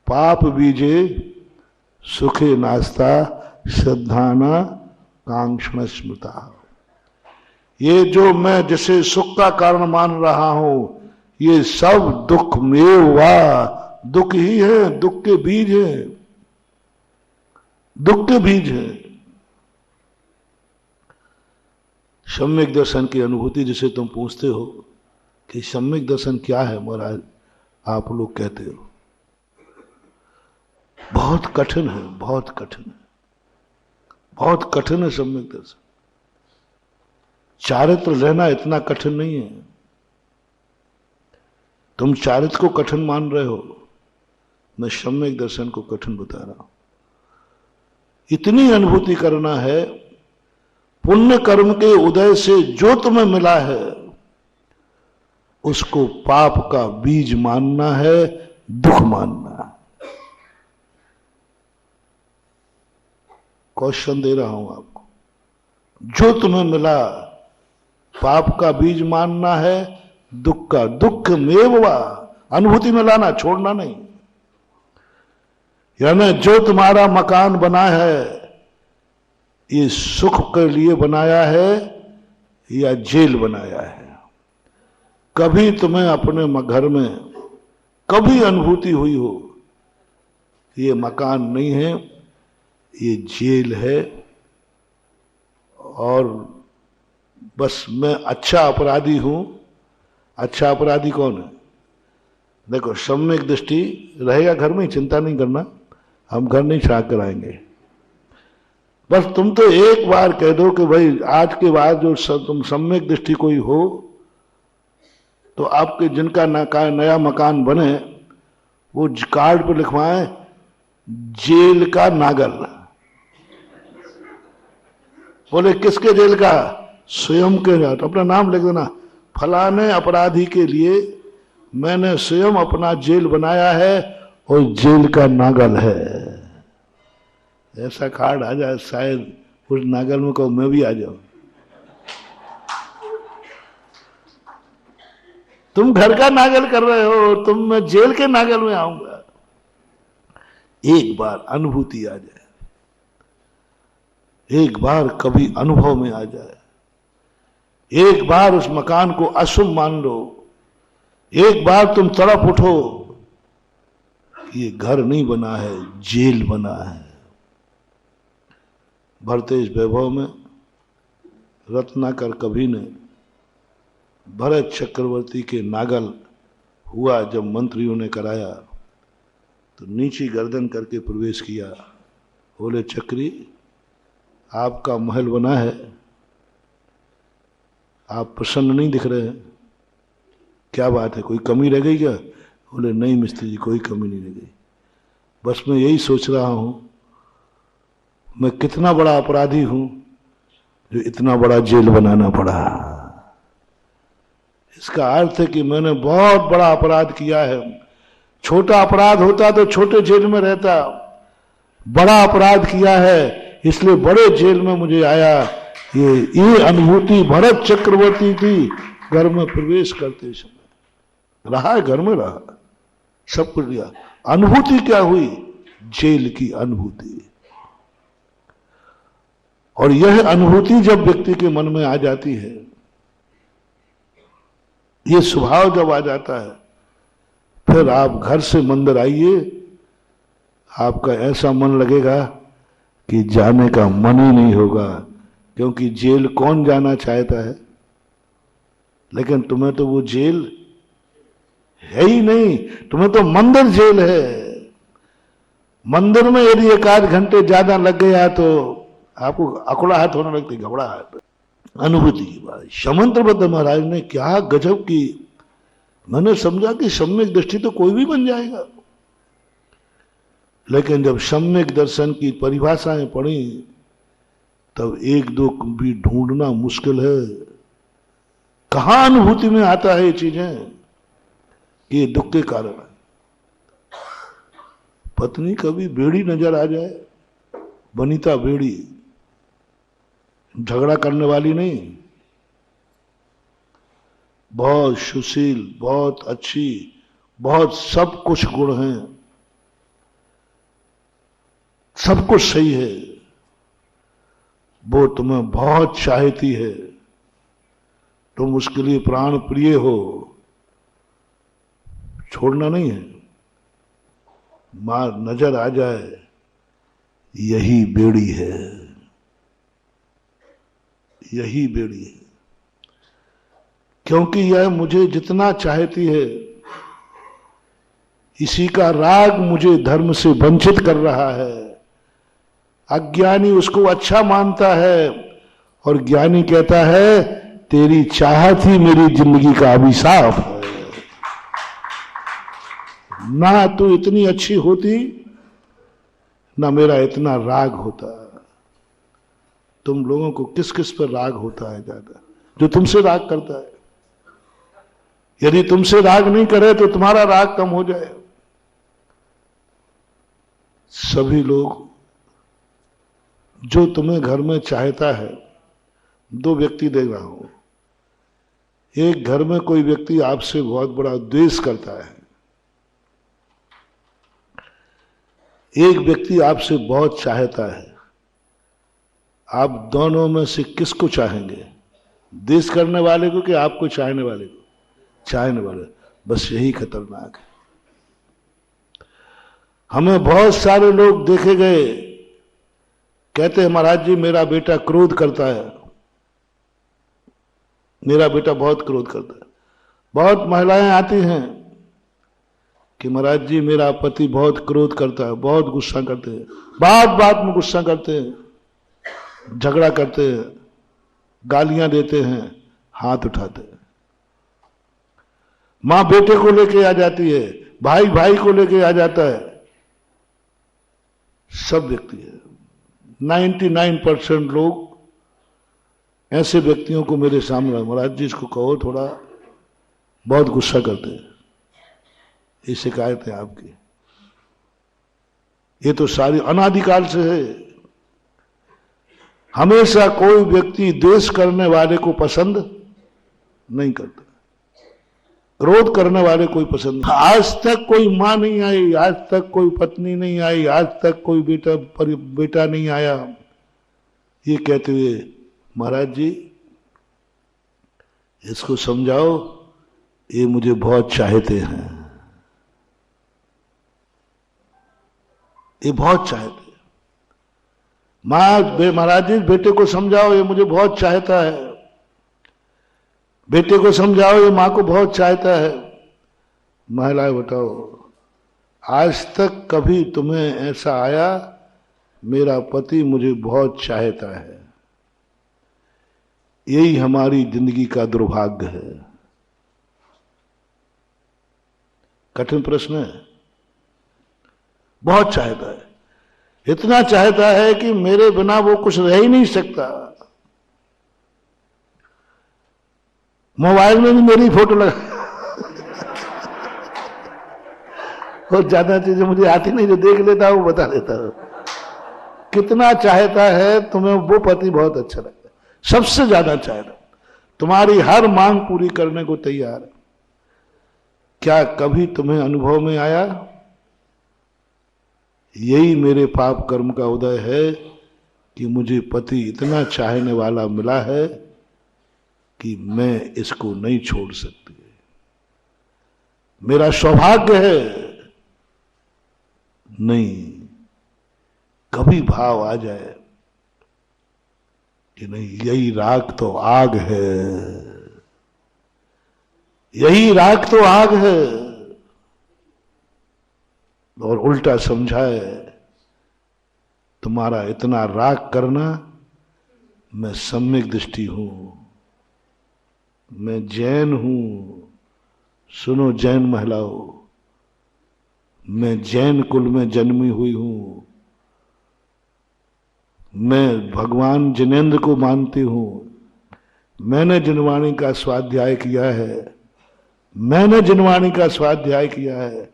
[SPEAKER 1] पाप बीजे सुखे नास्ता श्रद्धाना कांक्षण स्मृता। ये जो मैं जिसे सुख का कारण मान रहा हूं, ये सब दुख में वा दुख ही है, दुख के बीज है, दुख के बीज है। सम्यक दर्शन की अनुभूति जिसे तुम पूछते हो कि सम्यक दर्शन क्या है महाराज, आप लोग कहते हो, बहुत कठिन है, बहुत कठिन है, बहुत कठिन है सम्यक दर्शन। चारित्र रहना इतना कठिन नहीं है। तुम चारित्र को कठिन मान रहे हो, मैं सम्यक दर्शन को कठिन बता रहा हूं। इतनी अनुभूति करना है, पुण्य कर्म के उदय से जो तुम्हें मिला है उसको पाप का बीज मानना है, दुख मानना है। क्वेश्चन दे रहा हूं आपको, जो तुम्हें मिला पाप का बीज मानना है, दुख का दुख मेववा, अनुभूति में लाना, छोड़ना नहीं। यानी जो तुम्हारा मकान बना है ये सुख के लिए बनाया है या जेल बनाया है? कभी तुम्हें अपने घर में कभी अनुभूति हुई हो ये मकान नहीं है, ये जेल है और बस मैं अच्छा अपराधी हूं? अच्छा अपराधी कौन है? देखो, सम्यक दृष्टि रहेगा घर में, चिंता नहीं करना, हम घर नहीं छाक कर आएंगे। बस तुम तो एक बार कह दो कि भाई आज के बाद जो तुम सम्यक दृष्टि कोई हो तो आपके जिनका नया मकान बने वो कार्ड पर लिखवाएं जेल का नागल। बोले किसके जेल का? स्वयं के। तो अपना नाम लिख देना, फलाने अपराधी के लिए मैंने स्वयं अपना जेल बनाया है और जेल का नागल है। ऐसा कार्ड आ जाए शायद उस नागल में कहो मैं भी आ जाऊं। तुम घर का नागल कर रहे हो, तुम मैं जेल के नागल में आऊंगा। एक बार अनुभूति आ जाए, एक बार कभी अनुभव में आ जाए, एक बार उस मकान को अशुभ मान लो, एक बार तुम तड़प उठो, ये घर नहीं बना है, जेल बना है। भरतेश वैभव में रत्नाकर कवि ने भरत चक्रवर्ती के नागल हुआ जब मंत्रियों ने कराया तो नीची गर्दन करके प्रवेश किया। बोले चक्री आपका महल बना है, आप प्रसन्न नहीं दिख रहे हैं, क्या बात है, कोई कमी रह गई क्या? बोले नहीं मिस्त्री जी, कोई कमी नहीं रह गई, बस मैं यही सोच रहा हूं मैं कितना बड़ा अपराधी हूं जो इतना बड़ा जेल बनाना पड़ा। इसका अर्थ है कि मैंने बहुत बड़ा अपराध किया है। छोटा अपराध होता तो छोटे जेल में रहता, बड़ा अपराध किया है इसलिए बड़े जेल में मुझे आया। ये अनुभूति भरत चक्रवर्ती की घर में प्रवेश करते समय रहा है, घर में रहा, सब कुछ दिया। अनुभूति क्या हुई? जेल की अनुभूति। और यह अनुभूति जब व्यक्ति के मन में आ जाती है, ये स्वभाव जब आ जाता है, फिर आप घर से मंदिर आइए, आपका ऐसा मन लगेगा कि जाने का मन ही नहीं होगा, क्योंकि जेल कौन जाना चाहता है, लेकिन तुम्हें तो वो जेल है ही नहीं, तुम्हें तो मंदिर जेल है। मंदिर में यदि एक आध घंटे ज्यादा लग गया तो आपको अकुड़ाहट होने लगती, घबराहट। अनुभूति की बात। शमंत्रबद्ध महाराज ने क्या गजब की, मैंने समझा कि सम्यक दृष्टि तो कोई भी बन जाएगा, लेकिन जब सम्यक दर्शन की परिभाषाएं पढ़ी तब एक दो भी ढूंढना मुश्किल है। कहां अनुभूति में आता है ये चीजें? ये दुख के कारण है। पत्नी कभी बेड़ी नजर आ जाए, बनीता बेड़ी, झगड़ा करने वाली नहीं, बहुत सुशील, बहुत अच्छी, बहुत सब कुछ गुण हैं, सब कुछ सही है, वो तुम्हें बहुत चाहती है, तुम उसके लिए प्राण प्रिय हो, छोड़ना नहीं है। मां नजर आ जाए, यही बेड़ी है, यही बेड़ी है, क्योंकि यह मुझे जितना चाहती है, इसी का राग मुझे धर्म से वंचित कर रहा है। अज्ञानी उसको अच्छा मानता है और ज्ञानी कहता है तेरी चाहत ही मेरी जिंदगी का अभिशाप है। ना तू इतनी अच्छी होती, ना मेरा इतना राग होता। तुम लोगों को किस किस पर राग होता है ज्यादा? जो तुमसे राग करता है। यदि तुमसे राग नहीं करे तो तुम्हारा राग कम हो जाए। सभी लोग जो तुम्हें घर में चाहता है, दो व्यक्ति देख रहा हूं। एक घर में कोई व्यक्ति आपसे बहुत बड़ा द्वेष करता है, एक व्यक्ति आपसे बहुत चाहता है। आप दोनों में से किसको चाहेंगे? द्वेष करने वाले को कि आपको चाहने वाले को? चाहने वाले। बस यही खतरनाक है। हमें बहुत सारे लोग देखे गए कहते हैं महाराज जी मेरा बेटा क्रोध करता है, मेरा बेटा बहुत क्रोध करता है। बहुत महिलाएं आती हैं कि महाराज जी मेरा पति बहुत क्रोध करता है, बहुत गुस्सा करते हैं, बात बात में गुस्सा करते हैं, झगड़ा करते हैं, गालियां देते हैं, हाथ उठाते हैं। मां बेटे को लेके आ जाती है, भाई भाई को लेके आ जाता है, सब व्यक्ति है। 99% लोग ऐसे व्यक्तियों को मेरे सामने, महाराज जी इसको कहो थोड़ा बहुत गुस्सा करते हैं, ये शिकायत है आपकी। ये तो सारी अनादिकाल से है। हमेशा कोई व्यक्ति द्वेष करने वाले को पसंद नहीं करता, क्रोध करने वाले कोई पसंद नहीं। आज तक कोई मां नहीं आई, आज तक कोई पत्नी नहीं आई, आज तक कोई बेटा नहीं आया, ये कहते हुए महाराज जी इसको समझाओ, ये मुझे बहुत चाहते हैं, ये बहुत चाहते हैं। महाराज जी बेटे को समझाओ, ये मुझे बहुत चाहता है। बेटे को समझाओ, ये मां को बहुत चाहता है। महिलाएं बताओ, आज तक कभी तुम्हें ऐसा आया मेरा पति मुझे बहुत चाहता है? यही हमारी जिंदगी का दुर्भाग्य है। कठिन प्रश्न है। बहुत चाहता है, इतना चाहता है कि मेरे बिना वो कुछ रह ही नहीं सकता। मोबाइल में भी मेरी फोटो लगा और ज्यादा चीजें मुझे आती नहीं, जो देख लेता हूं वो बता देता हूं। कितना चाहता है तुम्हें वो पति, बहुत अच्छा लगता है, सबसे ज्यादा चाहता, तुम्हारी हर मांग पूरी करने को तैयार है। क्या कभी तुम्हें अनुभव में आया यही मेरे पाप कर्म का उदय है कि मुझे पति इतना चाहने वाला मिला है कि मैं इसको नहीं छोड़ सकती, मेरा सौभाग्य है? नहीं, कभी भाव आ जाए कि नहीं, यही राग तो आग है, यही राग तो आग है, और उल्टा समझाए तुम्हारा इतना राग करना, मैं सम्यक दृष्टि हूं, मैं जैन हूं। सुनो जैन महिलाओं, मैं जैन कुल में जन्मी हुई हूं, मैं भगवान जिनेंद्र को मानती हूं, मैंने जिनवाणी का स्वाध्याय किया है, मैंने जिनवाणी का स्वाध्याय किया है,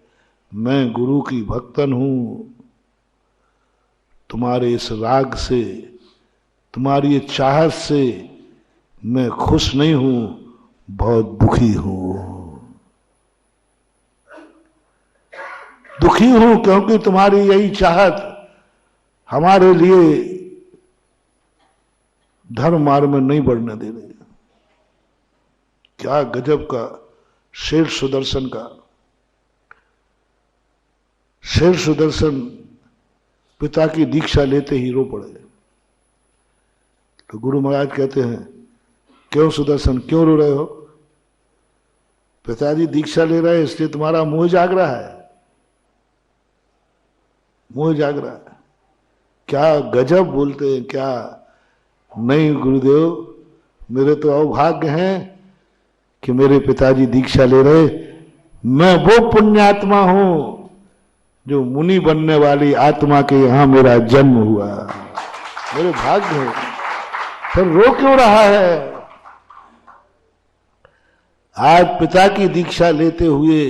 [SPEAKER 1] मैं गुरु की भक्तन हूं। तुम्हारे इस राग से, तुम्हारी ये चाहत से मैं खुश नहीं हूं, बहुत दुखी हूं। दुखी हूं क्योंकि तुम्हारी यही चाहत हमारे लिए धर्म मार्ग में नहीं बढ़ने दे रही। क्या गजब का शेर सुदर्शन का, शेर सुदर्शन पिता की दीक्षा लेते ही रो पड़े। तो गुरु महाराज कहते हैं, क्यों सुदर्शन, क्यों रो रहे हो? पिताजी दीक्षा ले रहे हैं इसलिए तुम्हारा मोह जाग रहा है, मोह जाग रहा है। क्या गजब बोलते हैं, क्या नहीं गुरुदेव, मेरे तो अभाग्य हैं कि मेरे पिताजी दीक्षा ले रहे, मैं वो पुण्यात्मा हूं जो मुनि बनने वाली आत्मा के यहां मेरा जन्म हुआ, मेरे भाग्य है। फिर रो क्यों रहा है? आज पिता की दीक्षा लेते हुए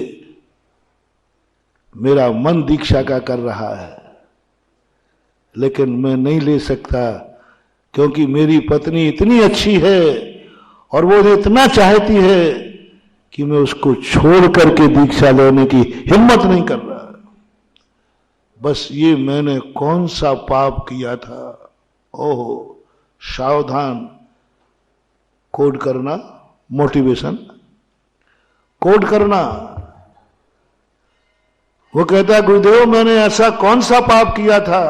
[SPEAKER 1] मेरा मन दीक्षा का कर रहा है, लेकिन मैं नहीं ले सकता क्योंकि मेरी पत्नी इतनी अच्छी है और वो इतना चाहती है कि मैं उसको छोड़ करके दीक्षा लेने की हिम्मत नहीं कर रहा। बस ये मैंने कौन सा पाप किया था? ओहो, सावधान। कोड करना, मोटिवेशन कोड करना। वो कहता है, गुरुदेव मैंने ऐसा कौन सा पाप किया था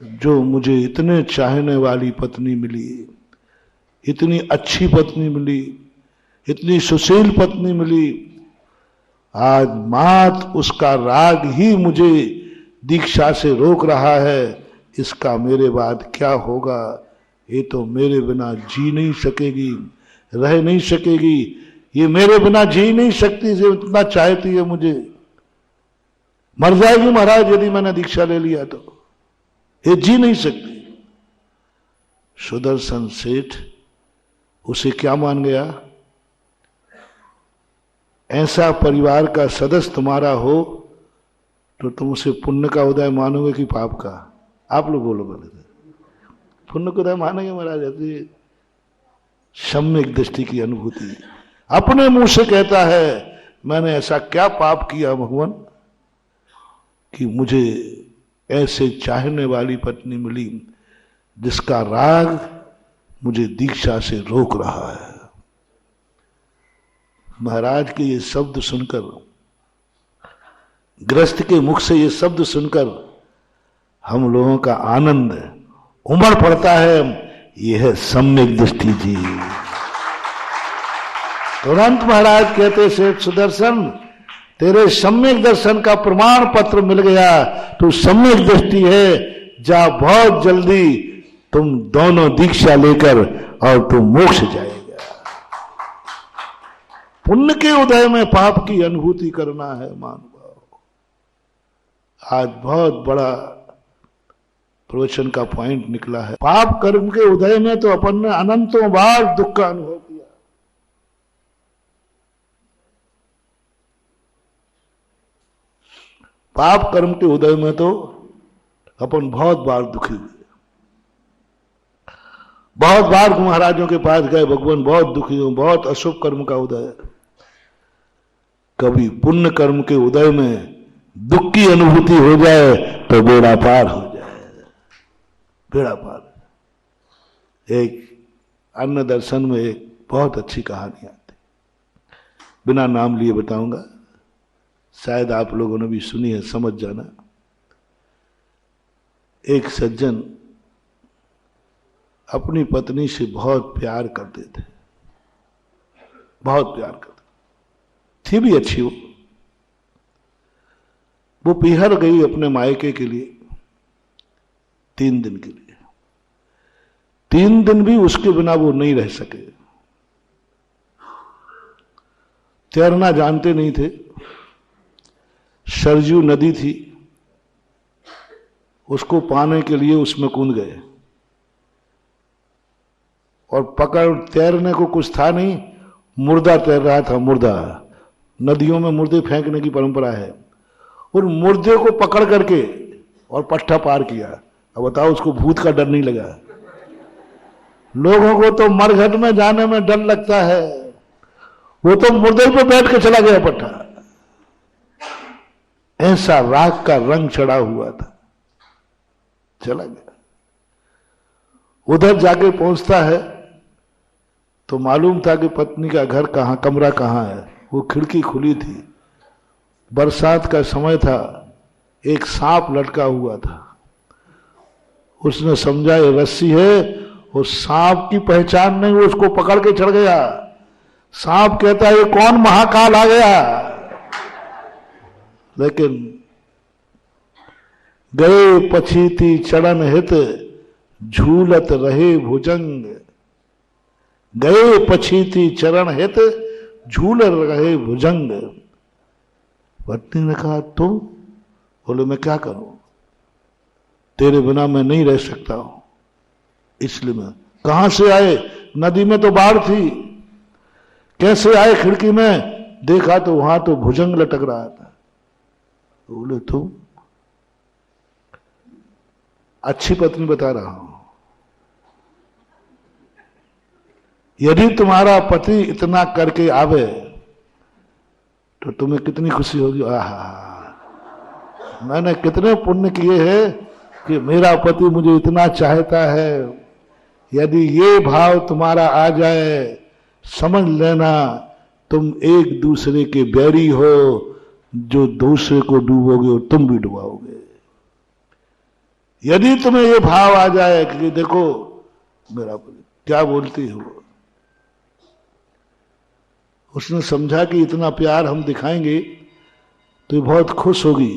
[SPEAKER 1] जो मुझे इतने चाहने वाली पत्नी मिली, इतनी अच्छी पत्नी मिली, इतनी सुशील पत्नी मिली। आज मात उसका राग ही मुझे दीक्षा से रोक रहा है, इसका मेरे बाद क्या होगा? ये तो मेरे बिना जी नहीं सकेगी, रह नहीं सकेगी, ये मेरे बिना जी नहीं सकती, जो इतना चाहती है मुझे। मर जाएगी महाराज यदि मैंने दीक्षा ले लिया तो, ये जी नहीं सकती। सुदर्शन सेठ उसे क्या मान गया? ऐसा परिवार का सदस्य तुम्हारा हो तो तुम उसे पुण्य का उदय मानोगे कि पाप का? आप लोग बोलो बोले थे। पुण्य का उदय मानेंगे महाराज। ऐसी सम्यक दृष्टि की अनुभूति, अपने मुंह से कहता है मैंने ऐसा क्या पाप किया भगवान कि मुझे ऐसे चाहने वाली पत्नी मिली जिसका राग मुझे दीक्षा से रोक रहा है। महाराज के ये शब्द सुनकर, गृहस्थ के मुख से ये शब्द सुनकर हम लोगों का आनंद उमड़ पड़ता है। यह है सम्यक दृष्टि जी। तुरंत महाराज कहते सेठ सुदर्शन, तेरे सम्यक दर्शन का प्रमाण पत्र मिल गया, तू सम्यक दृष्टि है, जा बहुत जल्दी तुम दोनों दीक्षा लेकर और तुम मोक्ष जाएगा। पुण्य के उदय में पाप की अनुभूति करना है महानुभाव। आज बहुत बड़ा प्रवचन का पॉइंट निकला है। पाप कर्म के उदय में तो अपन ने अनंतों बार दुख का अनुभव किया। पाप कर्म के उदय में तो अपन बहुत बार दुखी हुए। बहुत बार महाराजों के पास गए, भगवान बहुत दुखी हूं, बहुत अशुभ कर्म का उदय है। कभी पुण्य कर्म के उदय में दुख की अनुभूति हो जाए तो बेड़ा पार हो जाए, बेड़ा पार। एक अन्य दर्शन में एक बहुत अच्छी कहानी आती, बिना नाम लिए बताऊंगा, शायद आप लोगों ने भी सुनी है, समझ जाना। एक सज्जन अपनी पत्नी से बहुत प्यार करते थे, बहुत प्यार करते थी भी अच्छी। वो पीहर गई अपने मायके के लिए 3 दिन के लिए। 3 दिन भी उसके बिना वो नहीं रह सके। तैरना जानते नहीं थे। सरजू नदी थी, उसको पाने के लिए उसमें कूद गए और पकड़, तैरने को कुछ था नहीं, मुर्दा तैर रहा था। मुर्दा, नदियों में मुर्दे फेंकने की परंपरा है, और मुर्दे को पकड़ करके और पट्टा पार किया। अब बताओ उसको भूत का डर नहीं लगा? लोगों को तो मरघट में जाने में डर लगता है, वो तो मुर्दे पे बैठ के चला गया पट्टा। ऐसा राग का रंग चढ़ा हुआ था, चला गया। उधर जाके पहुंचता है तो मालूम था कि पत्नी का घर कहां, कमरा कहां है। वो खिड़की खुली थी, बरसात का समय था, एक सांप लटका हुआ था। उसने समझा ये रस्सी है, वो सांप की पहचान नहीं, वो उसको पकड़ के चढ़ गया। सांप कहता है ये कौन महाकाल आ गया? लेकिन गए पछीती चरण हित झूलत रहे भुजंग। गए पछीती चरण हित झूल रहे भुजंग। पत्नी ने कहा तुम? बोले मैं क्या करूं, तेरे बिना मैं नहीं रह सकता हूं, इसलिए मैं। कहां से आए? नदी में तो बाढ़ थी। कैसे आए? खिड़की में देखा तो वहां तो भुजंग लटक रहा था। बोले तुम? अच्छी पत्नी बता रहा हूं, यदि तुम्हारा पति इतना करके आवे तो तुम्हें कितनी खुशी होगी। आहा, मैंने कितने पुण्य किए हैं कि मेरा पति मुझे इतना चाहता है। यदि ये भाव तुम्हारा आ जाए, समझ लेना तुम एक दूसरे के बैरी हो, जो दूसरे को डूबोगे और तुम भी डुबाओगे। यदि तुम्हें ये भाव आ जाए कि देखो मेरा पति क्या बोलती हो, उसने समझा कि इतना प्यार हम दिखाएंगे तो ये बहुत खुश होगी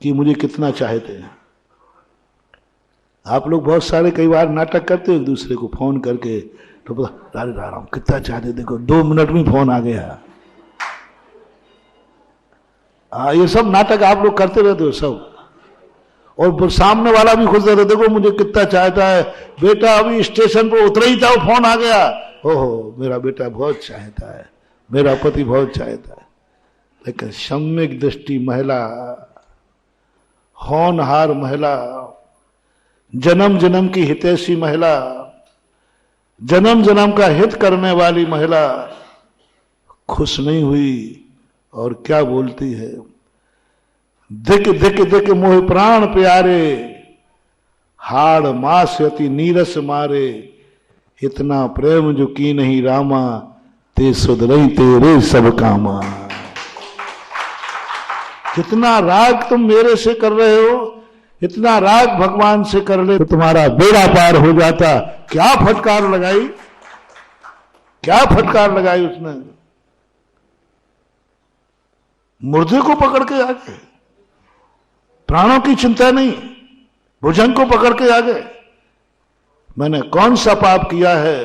[SPEAKER 1] कि मुझे कितना चाहते हैं। आप लोग बहुत सारे कई बार नाटक करते हो एक दूसरे को फोन करके, तो पता अरे राम कितना चाहते, देखो 2 मिनट में फोन आ गया। ये सब नाटक आप लोग करते रहते हो सब, और सामने वाला भी खुश रहता, देखो मुझे कितना चाहता है। बेटा अभी स्टेशन पर उतर ही था, फोन आ गया, ओहो मेरा बेटा बहुत चाहता है, मेरा पति बहुत चाहता है, लेकिन सम्यक दृष्टि महिला, होनहार महिला, जन्म जन्म की हितैषी महिला, जन्म जन्म का हित करने वाली महिला खुश नहीं हुई और क्या बोलती है, दिक दिक दिक मोह प्राण प्यारे, हाड़ मास अति नीरस मारे, इतना प्रेम जो की नहीं रामा, ते सुधरई तेरे सब कामा। जितना राग तुम मेरे से कर रहे हो, इतना राग भगवान से कर ले तो तुम्हारा बेड़ा पार हो जाता। क्या फटकार लगाई, क्या फटकार लगाई उसने, मुर्दे को पकड़ के आ गए, प्राणों की चिंता नहीं, भुजंग को पकड़ के आ गए। मैंने कौन सा पाप किया है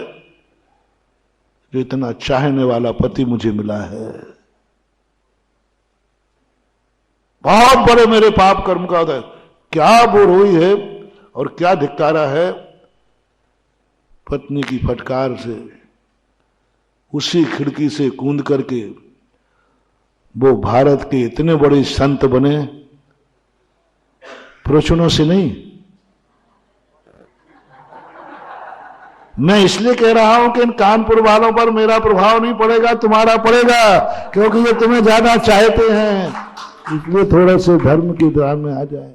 [SPEAKER 1] जो इतना चाहने वाला पति मुझे मिला है। बहुत बड़े मेरे पाप कर्म का उदय, क्या बोर हुई है और क्या धिक्कारा है। पत्नी की फटकार से उसी खिड़की से कूद करके वो भारत के इतने बड़े संत बने, प्रवचनों से नहीं। मैं इसलिए कह रहा हूं कि इन कानपुर वालों पर मेरा प्रभाव नहीं पड़ेगा, तुम्हारा पड़ेगा, क्योंकि ये तुम्हें ज्यादा चाहते हैं, इसलिए थोड़े से धर्म की धार में आ जाए।